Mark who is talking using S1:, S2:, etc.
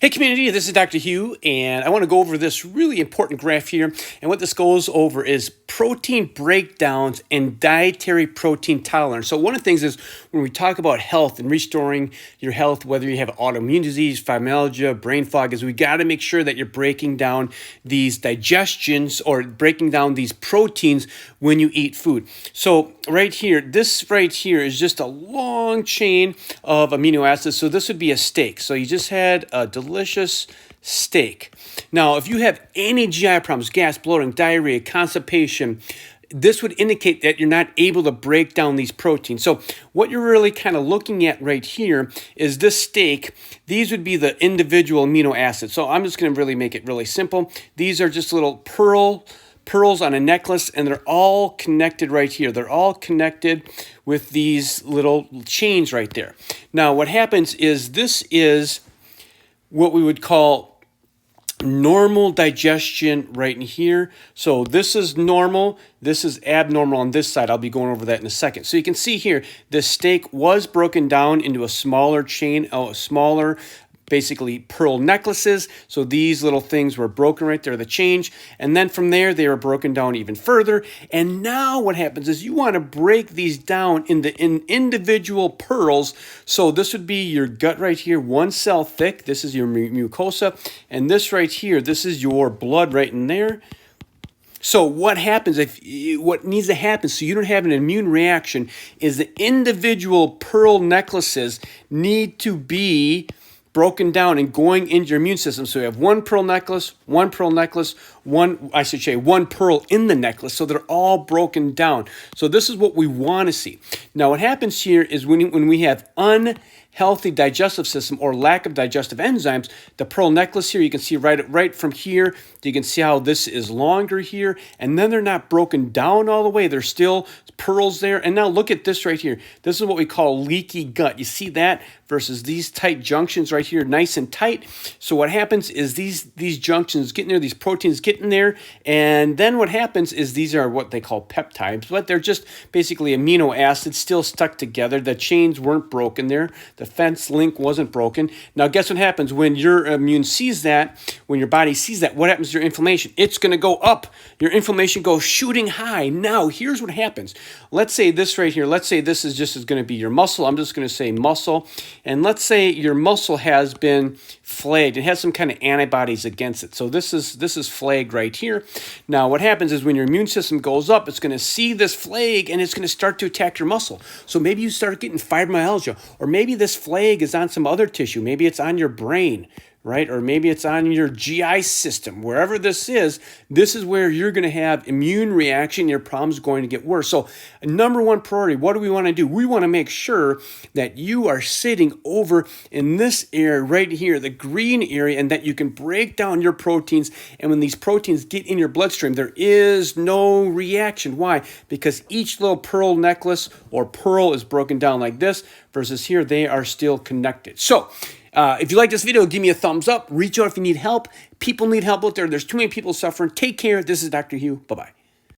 S1: Hey community, this is Dr. Hugh, and I want to go over this really important graph here. And what this goes over is protein breakdowns and dietary protein tolerance. So one of the things is when we talk about health and restoring your health, whether you have autoimmune disease, fibromyalgia, brain fog, is we got to make sure that you're breaking down these digestions or breaking down these proteins when you eat food. So right here, this right here is just a long chain of amino acids. So this would be a steak. So you just had a delicious steak. Now, if you have any GI problems, gas, bloating, diarrhea, constipation, this would indicate that you're not able to break down these proteins. So what you're really kind of looking at right here is this steak. These would be the individual amino acids. So I'm just going to really make it really simple. These are just little pearls on a necklace, and they're all connected right here. They're all connected with these little chains right there. Now, what happens is this is what we would call normal digestion right in here. So this is normal, this is abnormal on this side. I'll be going over that in a second. So you can see here, this steak was broken down into a smaller chain, smaller basically pearl necklaces. So these little things were broken right there, the change. And then from there, they were broken down even further. And now what happens is you want to break these down into individual pearls. So this would be your gut right here, 1 cell thick. This is your mucosa. And this right here, this is your blood right in there. So what happens what needs to happen so you don't have an immune reaction is the individual pearl necklaces need to be broken down and going into your immune system. So you have one pearl necklace, one pearl in the necklace. So they're all broken down. So this is what we want to see. Now what happens here is when we have unhealthy digestive system or lack of digestive enzymes, the pearl necklace here, you can see right from here, you can see how this is longer here, and then they're not broken down all the way. There's still pearls there. And now look at this right here. This is what we call leaky gut. You see that versus these tight junctions right here, nice and tight. So what happens is these junctions get in there, these proteins get in there, and then what happens is these are what they call peptides, but they're just basically amino acids still stuck together. The chains weren't broken there. The fence link wasn't broken. Now guess what happens when your immune sees that, when your body sees that, what happens to your inflammation? It's going to go up. Your inflammation goes shooting high. Now here's what happens. Let's say this right here, let's say this is just going to be your muscle. I'm just going to say muscle. And let's say your muscle has been flagged. It has some kind of antibodies against it. So this is flagged right here. Now what happens is when your immune system goes up, it's going to see this flag and it's going to start to attack your muscle. So maybe you start getting fibromyalgia, or maybe this flag is on some other tissue. Maybe it's on your brain, right? Or maybe it's on your GI system. Wherever this is where you're going to have immune reaction. Your problem's going to get worse. So number one priority, what do we want to do? We want to make sure that you are sitting over in this area right here, the green area, and that you can break down your proteins. And when these proteins get in your bloodstream, there is no reaction. Why? Because each little pearl necklace or pearl is broken down like this versus here, they are still connected. So if you like this video, give me a thumbs up. Reach out if you need help. People need help out there. There's too many people suffering. Take care. This is Dr. Hugh. Bye-bye.